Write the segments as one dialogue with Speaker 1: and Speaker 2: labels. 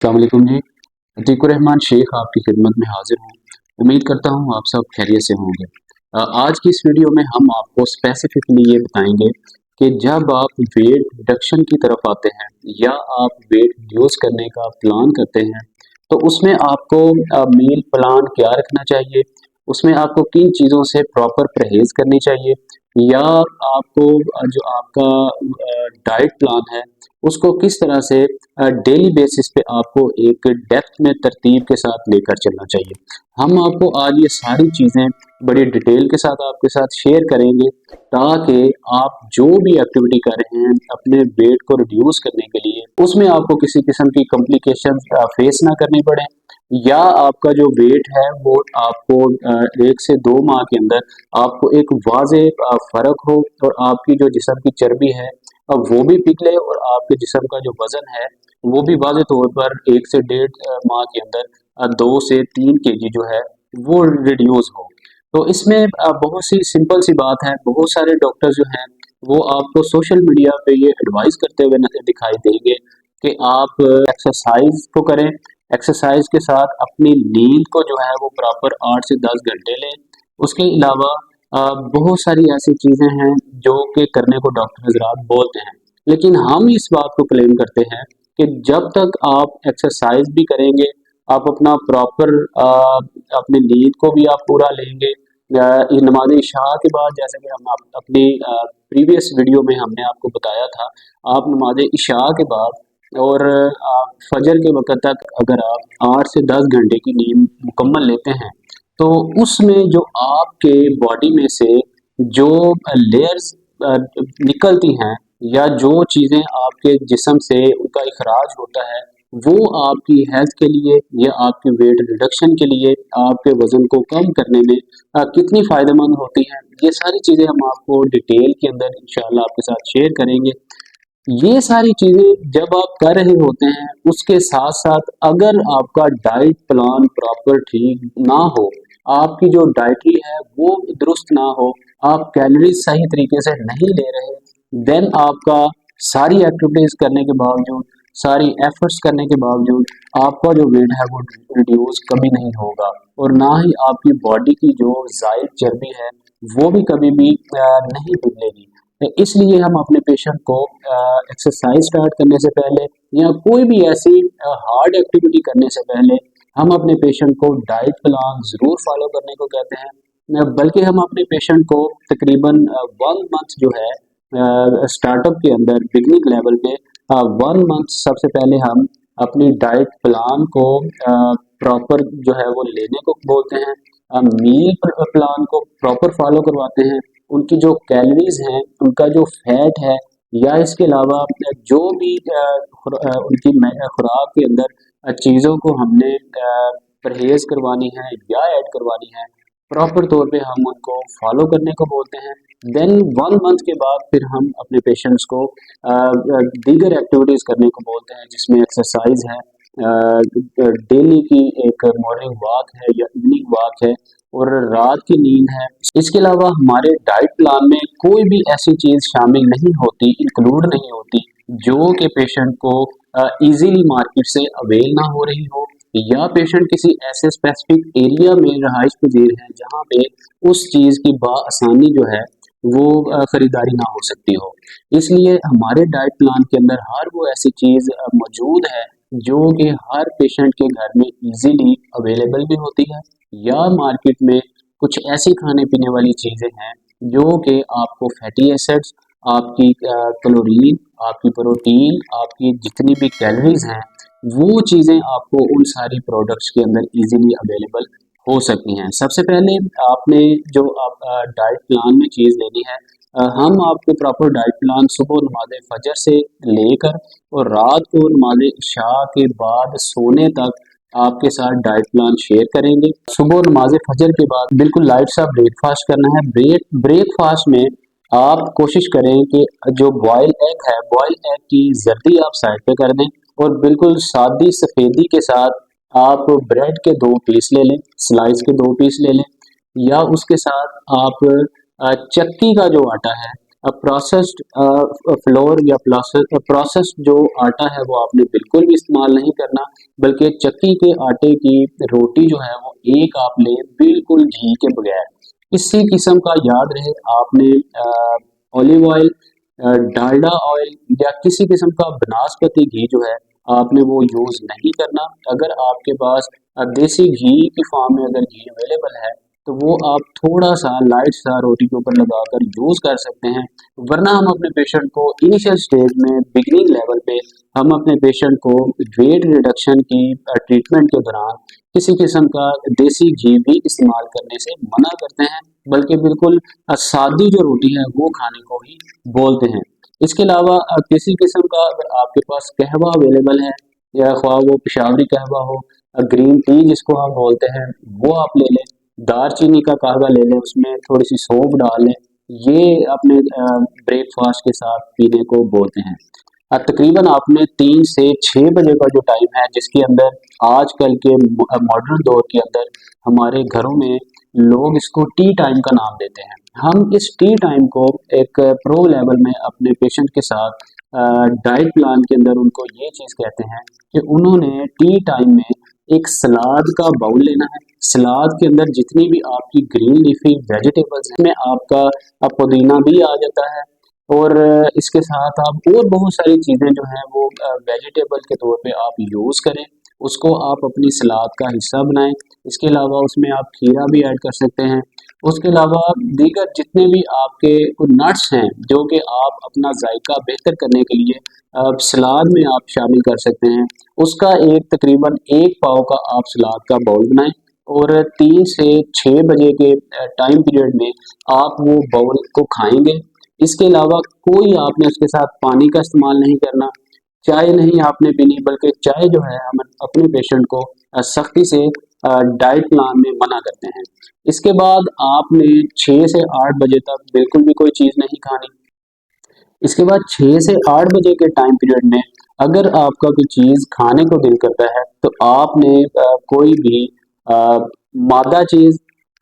Speaker 1: अस्सलाम वालेकुम जी। अतीकुर रहमान शेख आपकी खिदमत में हाजिर हूँ। उम्मीद करता हूँ आप सब खैरियत से होंगे। आज की इस वीडियो में हम आपको स्पेसिफिकली ये बताएंगे कि जब आप वेट रिडक्शन की तरफ आते हैं या आप वेट रिड्यूस करने का प्लान करते हैं, तो उसमें आपको मील प्लान क्या रखना चाहिए, उसमें आपको किन चीज़ों से प्रॉपर परहेज करनी चाहिए, या आपको जो आपका डाइट प्लान है उसको किस तरह से डेली बेसिस पे आपको एक डेप्थ में तरतीब के साथ लेकर चलना चाहिए। हम आपको आज ये सारी चीज़ें बड़ी डिटेल के साथ आपके साथ शेयर करेंगे, ताकि आप जो भी एक्टिविटी कर रहे हैं अपने वेट को रिड्यूस करने के लिए, उसमें आपको किसी किस्म की कॉम्प्लिकेशन फेस ना करनी पड़े, या आपका जो वेट है वो आपको 1 से 2 माह के अंदर आपको एक वाज़े फ़र्क हो, और आपकी जो जिस्म की चर्बी है अब वो भी पिघले, और आपके जिस्म का जो वज़न है वो भी वाज़े तौर पर 1 से डेढ़ माह के अंदर 2 से 3 केजी जो है वो रिड्यूस हो। तो इसमें बहुत सी सिंपल सी बात है। बहुत सारे डॉक्टर जो हैं वो आपको सोशल मीडिया पे ये एडवाइस करते हुए न दिखाई देंगे कि आप एक्सरसाइज तो करें, एक्सरसाइज के साथ अपनी नींद को जो है वो प्रॉपर 8 से 10 घंटे लें। उसके अलावा बहुत सारी ऐसी चीज़ें हैं जो कि करने को डॉक्टर हज़रात बोलते हैं, लेकिन हम इस बात को क्लेम करते हैं कि जब तक आप एक्सरसाइज भी करेंगे, आप अपना प्रॉपर अपनी नींद को भी आप पूरा लेंगे। नमाज इशा के बाद, जैसे कि हम अपनी प्रीवियस वीडियो में हमने आपको बताया था, आप नमाज इशा के बाद और फजर के वक़्त तक अगर आप 8 से 10 घंटे की नींद मुकम्मल लेते हैं, तो उसमें जो आपके बॉडी में से जो लेयर्स निकलती हैं, या जो चीज़ें आपके जिस्म से उनका इखराज होता है, वो आपकी हेल्थ के लिए या आपकी वेट रिडक्शन के लिए, आपके वज़न को कम करने में कितनी फ़ायदेमंद होती हैं, ये सारी चीज़ें हम आपको डिटेल के अंदर इंशाल्लाह आपके साथ शेयर करेंगे। ये सारी चीज़ें जब आप कर रहे होते हैं, उसके साथ-साथ अगर आपका डाइट प्लान प्रॉपर ठीक ना हो, आपकी जो डाइटरी है वो दुरुस्त ना हो, आप कैलोरीज़ सही तरीके से नहीं ले रहे, देन आपका सारी एक्टिविटीज़ करने के बावजूद, सारी एफर्ट्स करने के बावजूद आपका जो वेट है वो रिड्यूस कभी नहीं होगा, और ना ही आपकी बॉडी की जो ज़ायद चर्बी है, वो भी कभी भी नहीं पिघलेगी। इसलिए हम अपने पेशेंट को एक्सरसाइज स्टार्ट करने से पहले या कोई भी ऐसी हार्ड एक्टिविटी करने से पहले, हम अपने पेशेंट को डाइट प्लान ज़रूर फॉलो करने को कहते हैं। बल्कि हम अपने पेशेंट को तकरीबन 1 मंथ जो है स्टार्टअप के अंदर बिगनिंग लेवल पे 1 मंथ सबसे पहले हम अपनी डाइट प्लान को प्रॉपर जो है वो लेने को बोलते हैं। मील प्लान को प्रॉपर फॉलो करवाते हैं। उनकी जो कैलोरीज हैं, उनका जो फैट है, या इसके अलावा जो भी उनकी खुराक के अंदर चीज़ों को हमने परहेज करवानी है या ऐड करवानी है, प्रॉपर तौर पे हम उनको फॉलो करने को बोलते हैं। देन 1 मंथ के बाद फिर हम अपने पेशेंट्स को दीगर एक्टिविटीज़ करने को बोलते हैं, जिसमें एक्सरसाइज है, डेली की एक मॉर्निंग वॉक है या इवनिंग वॉक है, और रात की नींद है। इसके अलावा हमारे डाइट प्लान में कोई भी ऐसी चीज़ शामिल नहीं होती, इंक्लूड नहीं होती, जो कि पेशेंट को इजीली मार्केट से अवेल ना हो रही हो, या पेशेंट किसी ऐसे स्पेसिफिक एरिया में रहाइश पजीर है जहाँ पे उस चीज़ की आसानी जो है वो खरीदारी ना हो सकती हो। इसलिए हमारे डाइट प्लान के अंदर हर वो ऐसी चीज़ मौजूद है जो कि हर पेशेंट के घर में इजीली अवेलेबल भी होती है, या मार्केट में कुछ ऐसी खाने पीने वाली चीज़ें हैं जो कि आपको फैटी एसिड्स, आपकी कैलोरीन, आपकी प्रोटीन, आपकी जितनी भी कैलोरीज हैं, वो चीज़ें आपको उन सारी प्रोडक्ट्स के अंदर इजीली अवेलेबल हो सकती हैं। सबसे पहले आपने जो आप डाइट प्लान में चीज़ लेनी है, हम आपको प्रॉपर डाइट प्लान सुबह नमाज फजर से लेकर और रात को नमाज इशा के बाद सोने तक आपके साथ डाइट प्लान शेयर करेंगे। सुबह नमाज फजर के बाद बिल्कुल लाइट सा ब्रेकफास्ट करना है। ब्रेकफास्ट में आप कोशिश करें कि जो बॉयल एग है, बॉयल एग की जर्दी आप साइड पे कर दें, और बिल्कुल सादी सफ़ेदी के साथ आप ब्रेड के 2 पीस ले लें, स्लाइस के 2 पीस ले लें, या उसके साथ आप चक्की का जो आटा है प्रोसेस्ड फ्लोर या प्रोसेस्ड जो आटा है वो आपने बिल्कुल भी इस्तेमाल नहीं करना, बल्कि चक्की के आटे की रोटी जो है वो एक आप लें बिल्कुल घी के बगैर। किसी किस्म का याद रहे आपने ऑलिव ऑयल, डालडा ऑयल या किसी किस्म का बनास्पति घी जो है आपने वो यूज़ नहीं करना। अगर आपके पास देसी घी की फॉर्म में अगर घी अवेलेबल है तो वो आप थोड़ा सा लाइट सा रोटी के ऊपर लगाकर यूज़ कर सकते हैं। वरना हम अपने पेशेंट को इनिशियल स्टेज में बिगिनिंग लेवल पे हम अपने पेशेंट को वेट रिडक्शन की ट्रीटमेंट के दौरान किसी किस्म का देसी घी भी इस्तेमाल करने से मना करते हैं, बल्कि बिल्कुल सादी जो रोटी है वो खाने को ही बोलते हैं। इसके अलावा किसी किस्म का अगर आपके पास कहवा अवेलेबल है, या ख्वाह वो पेशावरी कहवा हो, ग्रीन टी जिसको हम बोलते हैं वो आप ले लें, दालचीनी का कहवा ले लें, उसमें थोड़ी सी सौंफ डाल लें, ये अपने ब्रेकफास्ट के साथ पीने को बोलते हैं। तकरीबन आपने 3 से 6 बजे का जो टाइम है जिसके अंदर आजकल के मॉडर्न दौर के अंदर हमारे घरों में लोग इसको टी टाइम का नाम देते हैं। हम इस टी टाइम को एक प्रो लेवल में अपने पेशेंट के साथ डाइट प्लान के अंदर उनको ये चीज़ कहते हैं कि उन्होंने टी टाइम में एक सलाद का बाउल लेना है। सलाद के अंदर जितनी भी आपकी ग्रीन लीफी वेजिटेबल्स हैं, में आपका पुदीना भी आ जाता है, और इसके साथ आप और बहुत सारी चीज़ें जो हैं वो वेजिटेबल के तौर पे आप यूज़ करें, उसको आप अपनी सलाद का हिस्सा बनाएं। इसके अलावा उसमें आप खीरा भी ऐड कर सकते हैं। उसके अलावा दीगर जितने भी आपके नट्स हैं जो कि आप अपना जायका बेहतर करने के लिए सलाद में आप शामिल कर सकते हैं, उसका एक तकरीबन 1 पाव का आप सलाद का बाउल बनाएं, और 3 से 6 बजे के टाइम पीरियड में आप वो बाउल को खाएंगे। इसके अलावा कोई आपने उसके साथ पानी का इस्तेमाल नहीं करना, चाय नहीं आपने पीनी, बल्कि चाय जो है हम अपने पेशेंट को सख्ती से डाइट प्लान में मना करते हैं। इसके बाद आपने 6 से 8 बजे तक बिल्कुल भी कोई चीज़ नहीं खानी। इसके बाद 6 से 8 बजे के टाइम पीरियड में अगर आपका कोई चीज़ खाने को दिल करता है तो आपने कोई भी अ, मादा चीज़,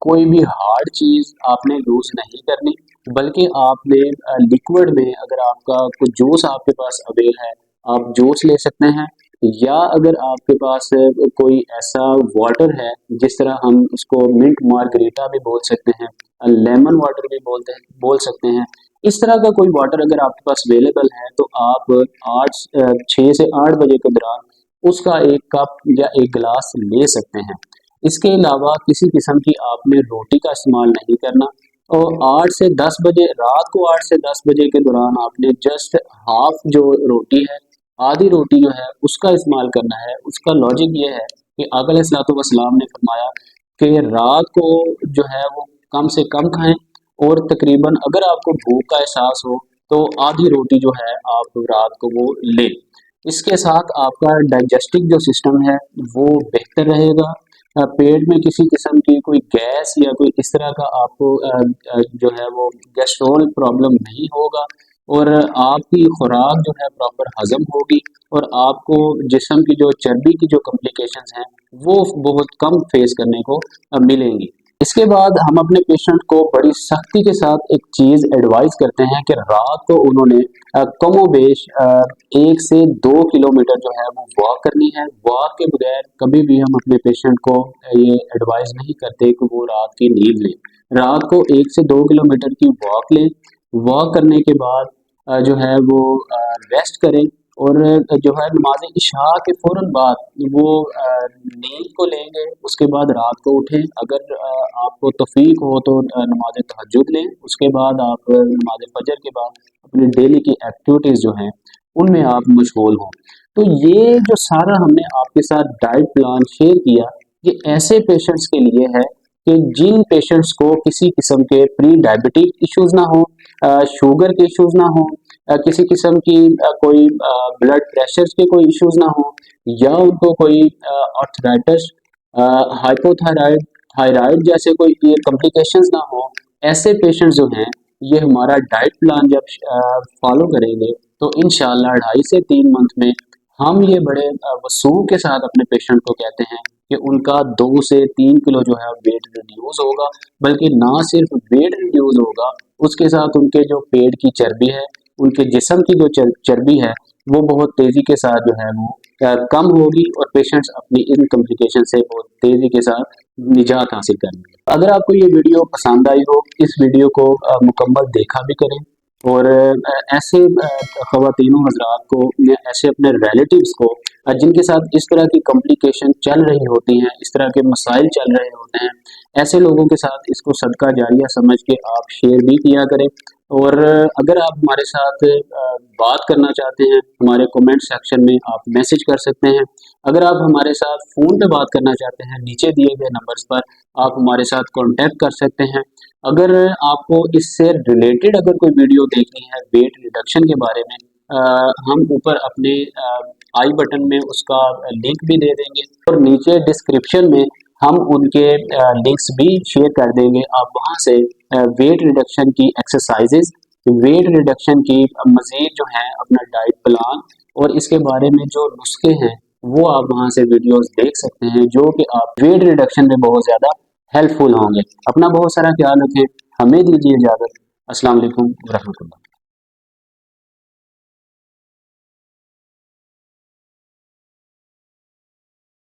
Speaker 1: कोई भी हार्ड चीज़ आपने यूज़ नहीं करनी, बल्कि आपने लिक्विड में अगर आपका कोई जूस आपके पास अवेल है, आप जूस ले सकते हैं, या अगर आपके पास कोई ऐसा वाटर है जिस तरह हम उसको मिंट मार्गरीटा भी बोल सकते हैं, लेमन वाटर भी बोल सकते हैं। इस तरह का कोई वाटर अगर आपके पास अवेलेबल है तो आप 6 से 8 बजे के दौरान उसका 1 कप या 1 गिलास ले सकते हैं। इसके अलावा किसी किस्म की आपने रोटी का इस्तेमाल नहीं करना, और 8 से 10 बजे, रात को 8 से 10 बजे के दौरान आपने जस्ट हाफ जो रोटी है, आधी रोटी जो है उसका इस्तेमाल करना है। उसका लॉजिक ये है कि आका अलैहिस्सलातु वस्सलाम ने फरमाया कि रात को जो है वो कम से कम खाएं, और तकरीबन अगर आपको भूख का एहसास हो तो आधी रोटी जो है आप रात को वो लें। इसके साथ आपका डाइजेस्टिव जो सिस्टम है वो बेहतर रहेगा। पेट में किसी किस्म की कोई गैस या कोई इस तरह का आपको जो है वो गैस्ट्रोल प्रॉब्लम नहीं होगा, और आपकी खुराक जो है प्रॉपर हजम होगी, और आपको जिस्म की जो चर्बी की जो कॉम्प्लिकेशंस हैं वो बहुत कम फेस करने को मिलेंगी। इसके बाद हम अपने पेशेंट को बड़ी सख्ती के साथ एक चीज़ एडवाइस करते हैं कि रात को उन्होंने कमोबेश 1 से 2 किलोमीटर जो है वो वॉक करनी है। वॉक के बगैर कभी भी हम अपने पेशेंट को ये एडवाइस नहीं करते कि वो रात की नींद लें। रात को 1 से 2 किलोमीटर की वॉक लें। वॉक करने के बाद जो है वो रेस्ट करें, और जो है नमाज इशा के फ़ौरन बाद वो नींद को लेंगे। उसके बाद रात को उठें, अगर आपको तौफीक हो तो नमाज तहज्जुद लें। उसके बाद आप नमाज फजर के बाद अपनी डेली की एक्टिविटीज़ जो हैं उनमें आप मशगूल हों। तो ये जो सारा हमने आपके साथ डाइट प्लान शेयर किया, ये ऐसे पेशेंट्स के लिए है कि जिन पेशेंट्स को किसी किस्म के प्री डायबिटिक इश्यूज़ ना हो, शुगर के इश्यूज़ ना हो, किसी किस्म की कोई ब्लड प्रेशर के कोई इश्यूज़ ना हो, या उनको कोई आर्थराइटिस, हाइपोथायराइड, थायराइड जैसे कोई ये कॉम्प्लिकेशंस ना हो। ऐसे पेशेंट्स जो हैं ये हमारा डाइट प्लान जब फॉलो करेंगे तो इंशाल्लाह 2.5 से 3 मंथ में हम ये बड़े वसूख के साथ अपने पेशेंट को कहते हैं कि उनका 2 से 3 किलो जो है वेट रिड्यूस होगा, बल्कि ना सिर्फ वेट रिड्यूस होगा, उसके साथ उनके जो पेट की चर्बी है, उनके जिस्म की जो चर्बी है, वो बहुत तेज़ी के साथ जो है वो कम होगी और पेशेंट्स अपनी इन कॉम्प्लिकेशन से बहुत तेज़ी के साथ निजात हासिल करेंगे। अगर आपको ये वीडियो पसंद आई हो, इस वीडियो को मुकम्मल देखा भी करें और ऐसे ख़वातीन हज़रात को या ऐसे अपने रिलेटिव्स को जिनके साथ इस तरह की कॉम्प्लिकेशन चल रही होती हैं, इस तरह के मसाइल चल रहे होते हैं, ऐसे लोगों के साथ इसको सदका जारिया समझ के आप शेयर भी किया करें। और अगर आप हमारे साथ बात करना चाहते हैं, हमारे कमेंट सेक्शन में आप मैसेज कर सकते हैं। अगर आप हमारे साथ फ़ोन पे बात करना चाहते हैं, नीचे दिए गए नंबर्स पर आप हमारे साथ कॉन्टैक्ट कर सकते हैं। अगर आपको इससे रिलेटेड अगर कोई वीडियो देखनी है वेट रिडक्शन के बारे में, हम ऊपर अपने आई बटन में उसका लिंक भी दे देंगे और नीचे डिस्क्रिप्शन में हम उनके लिंक्स भी शेयर कर देंगे। आप वहाँ से वेट रिडक्शन की एक्सरसाइजेज, वेट रिडक्शन की मज़ीद जो है अपना डाइट प्लान और इसके बारे में जो नुस्खे हैं वो आप वहाँ से वीडियोस देख सकते हैं, जो कि आप वेट रिडक्शन में बहुत ज़्यादा हेल्पफुल होंगे। अपना बहुत सारा ख्याल रखें। हमें दीजिए इजाज़त। अस्सलाम वालेकुम व रहमतुल्लाह।